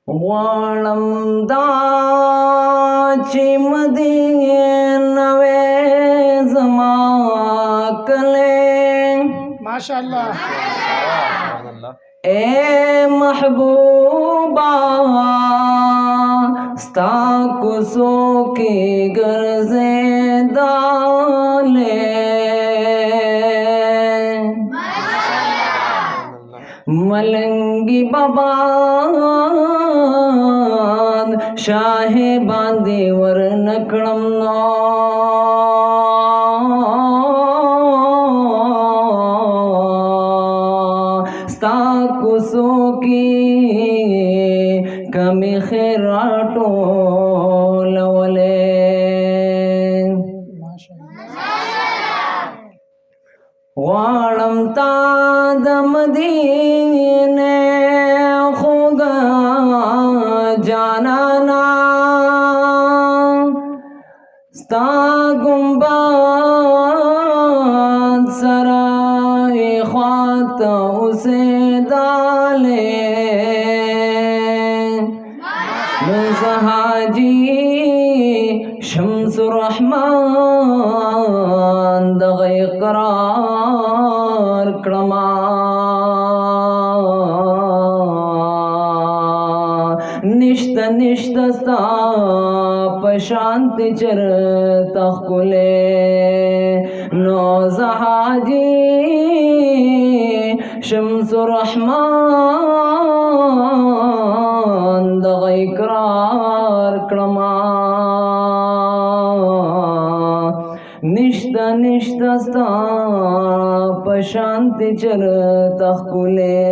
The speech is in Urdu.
غواړم دا چې مدینه زما کلی ماشاءاللہ اے محبوبا ستا کوڅو کې ګرځېدلې ملنګي بابا شاه باندې ور نکړم نو ستا کوڅو کې کمی خیراتو لولې غواړم تا د مدینه خوږه جانانا ستا ګمبد سره خواته اوسېدلې زه حاجي شمس الرحمن دغه اقرار کړما نشته ستا په شانت چرته ښکلی نو زه حاجي شمس الرحمن دغه اقرار کړما نشته ستا په شانت چرته ښکلی